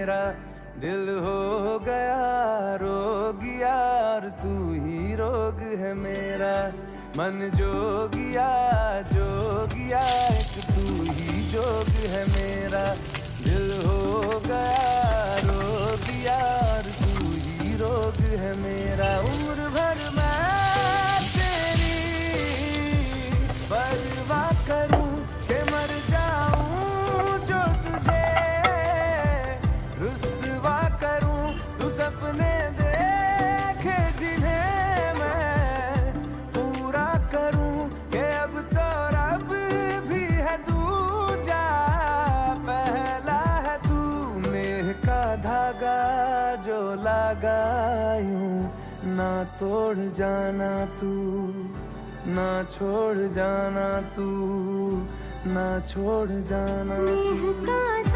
मेरा। दिल हो गया रोग यार, तू ही रोग है मेरा। मन जोगिया जोगिया, एक तू ही जोग है मेरा। दिल हो गया रोग यार, तू ही रोग है मेरा। उम्र भर मैं तेरी परवाह करूं कि मर जाऊं जो तुझे रुस्वा करूं। तू सपने देखे जिन्हें मैं पूरा करूं कि अब तो रब भी है दूजा, पहला है तू। नेह का धागा जो लगा यूं ना तोड़ जाना तू, ना छोड़ जाना तू, ना छोड़ जाना तू।